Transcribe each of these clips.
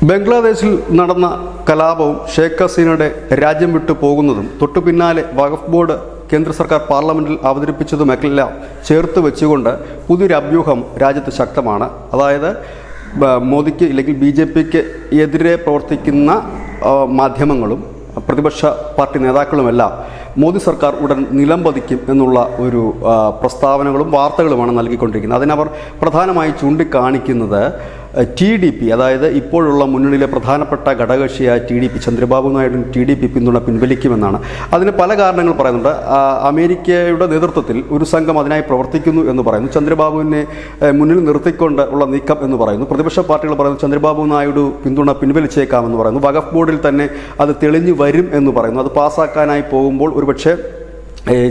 ബംഗ്ലാദേശിൽ നടന്ന കലാപവും ഷേഖ് ഹസീനയുടെ രാജ്യം വിട്ടു പോകുന്നതും തൊട്ടു പിന്നാലെ വഖഫ് ബോർഡ് കേന്ദ്ര സർക്കാർ പാർലമെന്റിൽ അവതരിപ്പിച്ചതുമെല്ലാം ചേർത്ത് വെച്ചുകൊണ്ട് പുതിയൊരു അഭ്യൂഹം രാജ്യത്ത് ശക്തമാണ്. അതായത് മോദിക്ക് ഇല്ലെങ്കിൽ BJPക്ക് എതിരെ പ്രവർത്തിക്കുന്ന മാധ്യമങ്ങളും പ്രതിപക്ഷ പാർട്ടി നേതാക്കളുമെല്ലാം മോദി സർക്കാർ ഉടൻ നിലംപതിക്കും എന്നുള്ള ഒരു പ്രസ്താവനകളും വാർത്തകളുമാണ് നൽകിക്കൊണ്ടിരിക്കുന്നത്. അതിനവർ പ്രധാനമായി ചൂണ്ടിക്കാണിക്കുന്നത് TDP, അതായത് ഇപ്പോഴുള്ള മുന്നണിയിലെ പ്രധാനപ്പെട്ട ഘടകകക്ഷിയായ TDP, ചന്ദ്രബാബു നായിഡു TDP പിന്തുണ പിൻവലിക്കുമെന്നാണ്. അതിന് പല കാരണങ്ങൾ പറയുന്നുണ്ട്. അമേരിക്കയുടെ നേതൃത്വത്തിൽ ഒരു സംഘം അതിനായി പ്രവർത്തിക്കുന്നു എന്ന് പറയുന്നു. ചന്ദ്രബാബുവിനെ മുന്നിൽ നിർത്തിക്കൊണ്ട് ഉള്ള നീക്കം എന്ന് പറയുന്നു. പ്രതിപക്ഷ പാർട്ടികൾ പറയുന്നു ചന്ദ്രബാബു നായിഡു പിന്തുണ പിൻവലിച്ചേക്കാമെന്ന് പറയുന്നു. വഖഫ് ബോർഡിൽ തന്നെ അത് തെളിഞ്ഞു വരും എന്ന് പറയുന്നു. അത് പാസ്സാക്കാനായി പോകുമ്പോൾ ഒരുപക്ഷെ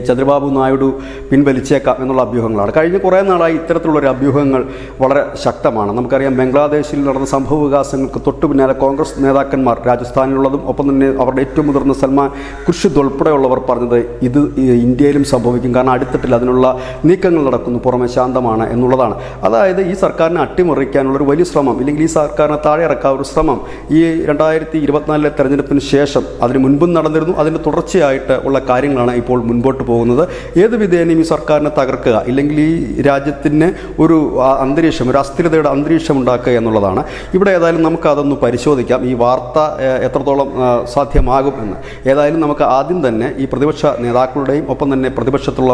ചന്ദ്രബാബു നായിഡു പിൻവലിച്ചേക്കാം എന്നുള്ള അഭ്യൂഹങ്ങളാണ്. കഴിഞ്ഞ കുറേ നാളായി ഇത്തരത്തിലുള്ളൊരു അഭ്യൂഹങ്ങൾ വളരെ ശക്തമാണ്. നമുക്കറിയാം ബംഗ്ലാദേശിൽ നടന്ന സംഭവ വികാസങ്ങൾക്ക് തൊട്ടു പിന്നാലെ കോൺഗ്രസ് നേതാക്കന്മാർ രാജസ്ഥാനിലുള്ളതും ഒപ്പം തന്നെ അവരുടെ ഏറ്റവും മുതിർന്ന സൽമാൻ ഖുർഷിദ് ഉൾപ്പെടെയുള്ളവർ പറഞ്ഞത് ഇത് ഇന്ത്യയിലും സംഭവിക്കും, കാരണം അടിത്തട്ടിൽ അതിനുള്ള നീക്കങ്ങൾ നടക്കുന്നു, പുറമെ ശാന്തമാണ് എന്നുള്ളതാണ്. അതായത് ഈ സർക്കാരിനെ അട്ടിമറിക്കാനുള്ളൊരു വലിയ ശ്രമം, ഇല്ലെങ്കിൽ ഈ സർക്കാരിനെ താഴെ ഇറക്കാനുള്ള ഒരു ശ്രമം ഈ 2024 തെരഞ്ഞെടുപ്പിന് ശേഷം അതിന് മുൻപും നടന്നിരുന്നു. അതിൻ്റെ തുടർച്ചയായിട്ട് ഉള്ള കാര്യങ്ങളാണ് ഇപ്പോൾ മുൻപോട്ട് പോകുന്നത്. ഏത് വിധേനയും ഈ സർക്കാരിനെ തകർക്കുക, ഇല്ലെങ്കിൽ ഈ രാജ്യത്തിന് ഒരു അന്തരീക്ഷം, ഒരു അസ്ഥിരതയുടെ അന്തരീക്ഷം ഉണ്ടാക്കുക എന്നുള്ളതാണ്. ഇവിടെ ഏതായാലും നമുക്ക് അതൊന്ന് പരിശോധിക്കാം, ഈ വാർത്ത എത്രത്തോളം സാധ്യമാകും എന്ന്. ഏതായാലും നമുക്ക് ആദ്യം തന്നെ ഈ പ്രതിപക്ഷ നേതാക്കളുടെയും ഒപ്പം തന്നെ പ്രതിപക്ഷത്തുള്ള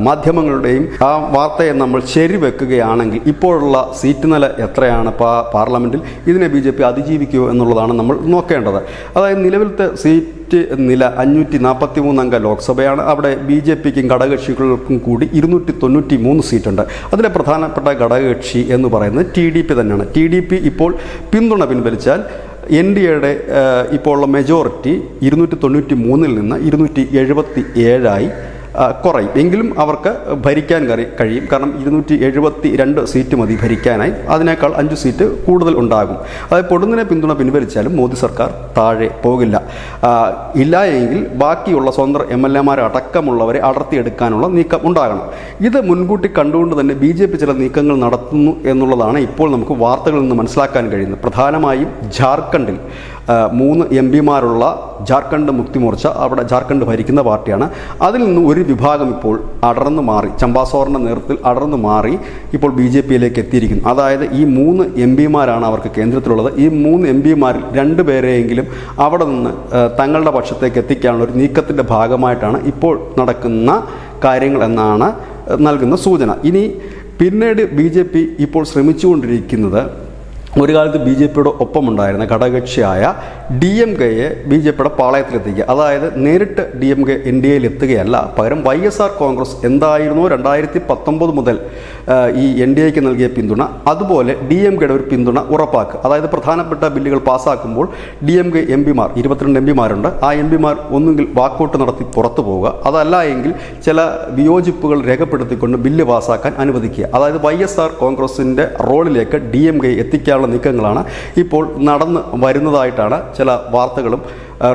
മാധ്യമങ്ങളുടെയും ആ വാർത്തയെ നമ്മൾ ശരിവെക്കുകയാണെങ്കിൽ ഇപ്പോഴുള്ള സീറ്റ് നില എത്രയാണ് പാർലമെൻറ്റിൽ, ഇതിനെ BJP അതിജീവിക്കുമോ എന്നുള്ളതാണ് നമ്മൾ നോക്കേണ്ടത്. അതായത് നിലവിലത്തെ സീറ്റ് നില 543 അംഗ ലോക്സഭയാണ്. അവിടെ BJPക്കും ഘടകകക്ഷികൾക്കും കൂടി 293 സീറ്റുണ്ട്. അതിലെ പ്രധാനപ്പെട്ട ഘടകകക്ഷി എന്ന് പറയുന്നത് TDP തന്നെയാണ്. TDP ഇപ്പോൾ പിന്തുണ പിൻവലിച്ചാൽ NDAയുടെ ഇപ്പോൾ ഉള്ള മെജോറിറ്റി 293 നിന്ന് 277 കുറയും. എങ്കിലും അവർക്ക് ഭരിക്കാൻ കഴിയും, കാരണം 272 സീറ്റ് മതി ഭരിക്കാനായി. അതിനേക്കാൾ 5 സീറ്റ് കൂടുതൽ ഉണ്ടാകും. അതായത് പൊടുന്നതിനെ പിന്തുണ പിൻവലിച്ചാലും മോദി സർക്കാർ താഴെ പോകില്ല. ഇല്ല എങ്കിൽ ബാക്കിയുള്ള സ്വന്തം MLA അടക്കമുള്ളവരെ അടർത്തിയെടുക്കാനുള്ള നീക്കം ഉണ്ടാകണം. ഇത് മുൻകൂട്ടി കണ്ടുകൊണ്ട് തന്നെ BJP ചില നീക്കങ്ങൾ നടത്തുന്നു എന്നുള്ളതാണ് ഇപ്പോൾ നമുക്ക് വാർത്തകളിൽ നിന്ന് മനസ്സിലാക്കാൻ കഴിയുന്നത്. പ്രധാനമായും ജാർഖണ്ഡിൽ 3 MP ജാർഖണ്ഡ് മുക്തി മോർച്ച, അവിടെ ജാർഖണ്ഡ് ഭരിക്കുന്ന പാർട്ടിയാണ്. അതിൽ നിന്ന് ഒരു വിഭാഗം ഇപ്പോൾ അടർന്നു മാറി, ചമ്പാസോറിൻ്റെ നേതൃത്വത്തിൽ അടർന്നു മാറി ഇപ്പോൾ BJPയിലേക്ക് എത്തിയിരിക്കുന്നു. അതായത് ഈ 3 MP അവർക്ക് കേന്ദ്രത്തിലുള്ളത്. ഈ 3 MP 2 പേരെയെങ്കിലും അവിടെ നിന്ന് തങ്ങളുടെ പക്ഷത്തേക്ക് എത്തിക്കാനുള്ള ഒരു നീക്കത്തിൻ്റെ ഭാഗമായിട്ടാണ് ഇപ്പോൾ നടക്കുന്ന കാര്യങ്ങൾ എന്നാണ് നൽകുന്ന സൂചന. ഇനി പിന്നീട് BJP ഇപ്പോൾ ശ്രമിച്ചുകൊണ്ടിരിക്കുന്നത്, ഒരു കാലത്ത് BJPയുടെ ഒപ്പമുണ്ടായിരുന്ന ഘടകകക്ഷിയായ DMKയെ BJPയുടെ പാളയത്തിലെത്തിക്കുക. അതായത് നേരിട്ട് DMK NDAയിൽ എത്തുകയല്ല, പകരം YSR കോൺഗ്രസ് എന്തായിരുന്നു 2019 മുതൽ ഈ NDAയ്ക്ക് നൽകിയ പിന്തുണ, അതുപോലെ DMKയുടെ ഒരു പിന്തുണ ഉറപ്പാക്കുക. അതായത് പ്രധാനപ്പെട്ട ബില്ലുകൾ പാസ്സാക്കുമ്പോൾ DMK MP 22 MP ആ MP ഒന്നുകിൽ വാക്കൗട്ട് നടത്തി പുറത്തു പോവുക, അതല്ല എങ്കിൽ ചില വിയോജിപ്പുകൾ രേഖപ്പെടുത്തിക്കൊണ്ട് ബില്ല് പാസ്സാക്കാൻ അനുവദിക്കുക. അതായത് YSR കോൺഗ്രസിൻ്റെ റോളിലേക്ക് DMK എത്തിക്കാനുള്ള നീക്കങ്ങളാണ് ഇപ്പോൾ നടന്നു വരുന്നതായിട്ടാണ് ചില വാർത്തകളും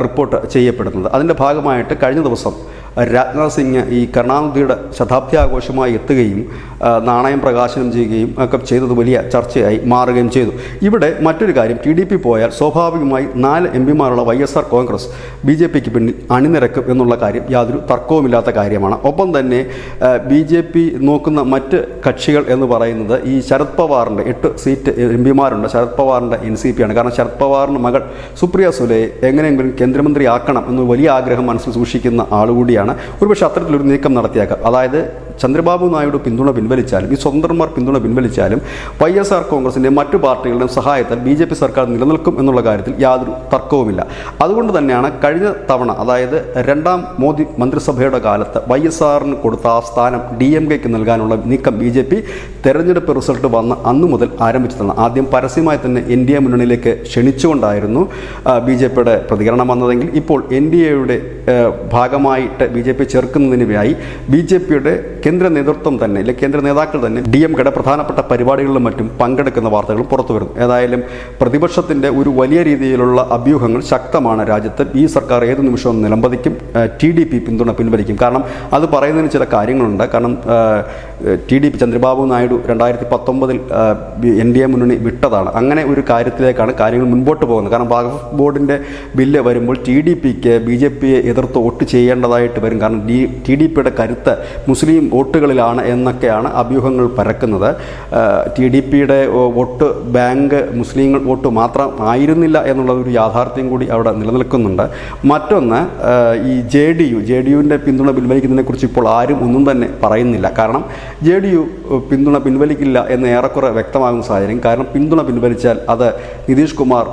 റിപ്പോർട്ട് ചെയ്യപ്പെടുന്നത്. അതിൻ്റെ ഭാഗമായിട്ട് കഴിഞ്ഞ ദിവസം രാജ്നാഥ് സിംഗ് ഈ കരുണാനിധിയുടെ ശതാബ്ദി ആഘോഷമായി എത്തുകയും നാണയം പ്രകാശനം ചെയ്യുകയും ഒക്കെ ചെയ്തത് വലിയ ചർച്ചയായി മാറുകയും ചെയ്തു. ഇവിടെ മറ്റൊരു കാര്യം, TDP പോയാൽ സ്വാഭാവികമായി 4 MP YSR കോൺഗ്രസ് BJPക്ക് പിന്നിൽ അണിനിരക്കും എന്നുള്ള കാര്യം യാതൊരു തർക്കവുമില്ലാത്ത കാര്യമാണ്. ഒപ്പം തന്നെ BJP നോക്കുന്ന മറ്റ് കക്ഷികൾ എന്ന് പറയുന്നത് ഈ ശരത് പവാറിൻ്റെ 8 സീറ്റ് MP ശരത് പവാറിൻ്റെ NCP ആണ്. കാരണം ശരത് പവാറിൻ്റെ മകൾ സുപ്രിയ സുലെ എങ്ങനെയെങ്കിലും കേന്ദ്രമന്ത്രിയാക്കണം എന്ന് വലിയ ആഗ്രഹം മനസ്സിൽ സൂക്ഷിക്കുന്ന ആളുകൂടിയാണ്. ഒരുപക്ഷെ അത്തരത്തിലൊരു നീക്കം നടത്തിയേക്കാം. അതായത് ചന്ദ്രബാബു നായിഡു പിന്തുണ പിൻവലിച്ചാലും ഈ സ്വതന്ത്രന്മാർ പിന്തുണ പിൻവലിച്ചാലും YSR കോൺഗ്രസിൻ്റെ മറ്റു പാർട്ടികളുടെയും സഹായത്താൽ BJP സർക്കാർ നിലനിൽക്കും എന്നുള്ള കാര്യത്തിൽ യാതൊരു തർക്കവുമില്ല. അതുകൊണ്ട് തന്നെയാണ് കഴിഞ്ഞ തവണ, അതായത് 2ാം മോദി മന്ത്രിസഭയുടെ കാലത്ത് YSRന് കൊടുത്ത ആ സ്ഥാനം DMKയ്ക്ക് നൽകാനുള്ള നീക്കം BJP തെരഞ്ഞെടുപ്പ് റിസൾട്ട് വന്ന അന്നു മുതൽ ആരംഭിച്ചതാണ്. ആദ്യം പരസ്യമായി തന്നെ NDA മുന്നണിയിലേക്ക് ക്ഷണിച്ചുകൊണ്ടായിരുന്നു BJPയുടെ പ്രതികരണം വന്നതെങ്കിൽ ഇപ്പോൾ NDAയുടെ ഭാഗമായിട്ട് BJP ചേർക്കുന്നതിനായി BJPയുടെ കേന്ദ്ര നേതൃത്വം തന്നെ അല്ലെങ്കിൽ കേന്ദ്ര നേതാക്കൾ തന്നെ DMKയുടെ പ്രധാനപ്പെട്ട പരിപാടികളിലും മറ്റും പങ്കെടുക്കുന്ന വാർത്തകളും പുറത്തു വരുന്നു. ഏതായാലും പ്രതിപക്ഷത്തിൻ്റെ ഒരു വലിയ രീതിയിലുള്ള അഭ്യൂഹങ്ങൾ ശക്തമാണ് രാജ്യത്ത്. ഈ സർക്കാർ ഏത് നിമിഷവും നിലംപതിക്കും, TDP പിന്തുണ പിൻവലിക്കും. കാരണം അത് പറയുന്നതിന് ചില കാര്യങ്ങളുണ്ട്. കാരണം TDP ചന്ദ്രബാബു നായിഡു 2019 NDA മുന്നണി വിട്ടതാണ്. അങ്ങനെ ഒരു കാര്യത്തിലേക്കാണ് കാര്യങ്ങൾ മുൻപോട്ട് പോകുന്നത്. കാരണം വഖഫ് ബോർഡിൻ്റെ ബില്ല് വരുമ്പോൾ TDPക്ക് BJPയെ എതിർത്ത് വോട്ട് ചെയ്യേണ്ടതായിട്ട് വരും. കാരണം TDPയുടെ കരുത്ത് മുസ്ലിം വോട്ടുകളിലാണ് എന്നൊക്കെയാണ് അഭ്യൂഹങ്ങൾ പരക്കുന്നത്. TDPയുടെ വോട്ട് ബാങ്ക് മുസ്ലിങ്ങൾ വോട്ട് മാത്രം ആയിരുന്നില്ല എന്നുള്ള ഒരു യാഥാർത്ഥ്യം കൂടി അവിടെ നിലനിൽക്കുന്നുണ്ട്. മറ്റൊന്ന്, ഈ JDUവിൻ്റെ പിന്തുണ പിൻവലിക്കുന്നതിനെക്കുറിച്ച് ഇപ്പോൾ ആരും ഒന്നും തന്നെ പറയുന്നില്ല. കാരണം JDU പിന്തുണ പിൻവലിക്കില്ല എന്ന് ഏറെക്കുറെ വ്യക്തമാകുന്ന സാഹചര്യം. കാരണം പിന്തുണ പിൻവലിച്ചാൽ അത് നിതീഷ് കുമാർ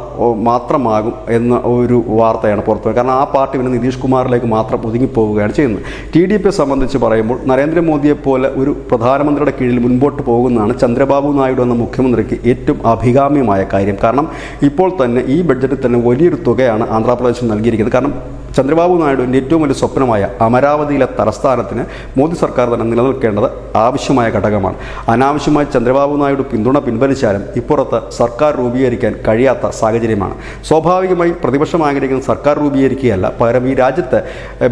മാത്രമാകും എന്ന ഒരു വാർത്തയാണ് പുറത്തു. കാരണം ആ പാർട്ടി പിന്നെ നിതീഷ് കുമാറിലേക്ക് മാത്രം ഒതുങ്ങിപ്പോവുകയാണ് ചെയ്യുന്നത്. TDPയെ സംബന്ധിച്ച് പറയുമ്പോൾ നരേന്ദ്രമോദിയെപ്പോലെ ഒരു പ്രധാനമന്ത്രിയുടെ കീഴിൽ മുൻപോട്ട് പോകുന്നതാണ് ചന്ദ്രബാബു നായിഡു എന്ന മുഖ്യമന്ത്രിക്ക് ഏറ്റവും അഭികാമ്യമായ കാര്യം. കാരണം ഇപ്പോൾ തന്നെ ഈ ബഡ്ജറ്റിൽ തന്നെ വലിയൊരു തുകയാണ് ആന്ധ്രാപ്രദേശിന് നൽകിയിരിക്കുന്നത്. കാരണം ചന്ദ്രബാബു നായിഡുവിൻ്റെ ഏറ്റവും വലിയ സ്വപ്നമായ അമരാവതിയിലെ തലസ്ഥാനത്തിന് മോദി സർക്കാർ തന്നെ നിലനിൽക്കേണ്ടത് ആവശ്യമായ ഘടകമാണ്. അനാവശ്യമായി ചന്ദ്രബാബു നായിഡു പിന്തുണ പിൻവലിച്ചാലും ഇപ്പുറത്ത് സർക്കാർ രൂപീകരിക്കാൻ കഴിയാത്ത സാഹചര്യമാണ്. സ്വാഭാവികമായി പ്രതിപക്ഷം ആഗ്രഹിക്കുന്ന സർക്കാർ രൂപീകരിക്കുകയല്ല, പകരം ഈ രാജ്യത്ത്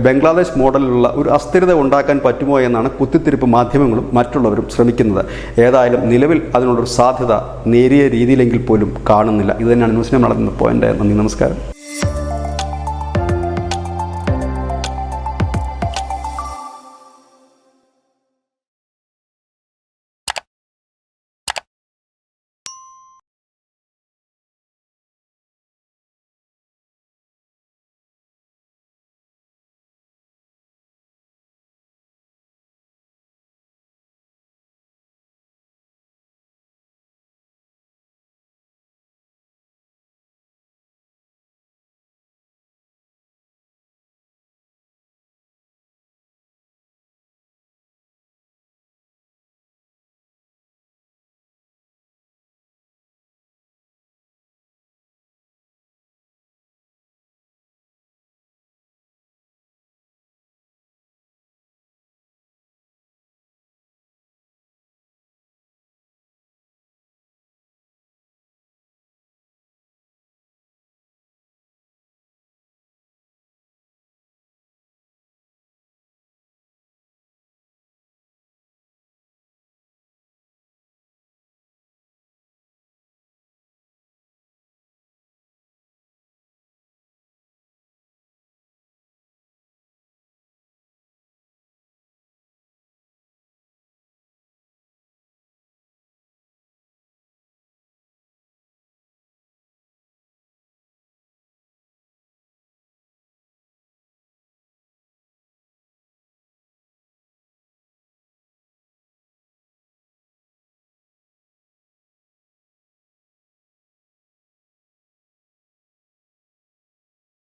ബംഗ്ലാദേശ് മോഡലിലുള്ള ഒരു അസ്ഥിരത ഉണ്ടാക്കാൻ പറ്റുമോ എന്നാണ് കുത്തിത്തിരിപ്പ് മാധ്യമങ്ങളും മറ്റുള്ളവരും ശ്രമിക്കുന്നത്. ഏതായാലും നിലവിൽ അതിനുള്ളൊരു സാധ്യത നേരിയ രീതിയിലെങ്കിൽ പോലും കാണുന്നില്ല. ഇത് തന്നെയാണ് ന്യൂസിനെ നടത്തുന്ന പോയിന്റ്. നന്ദി, നമസ്കാരം.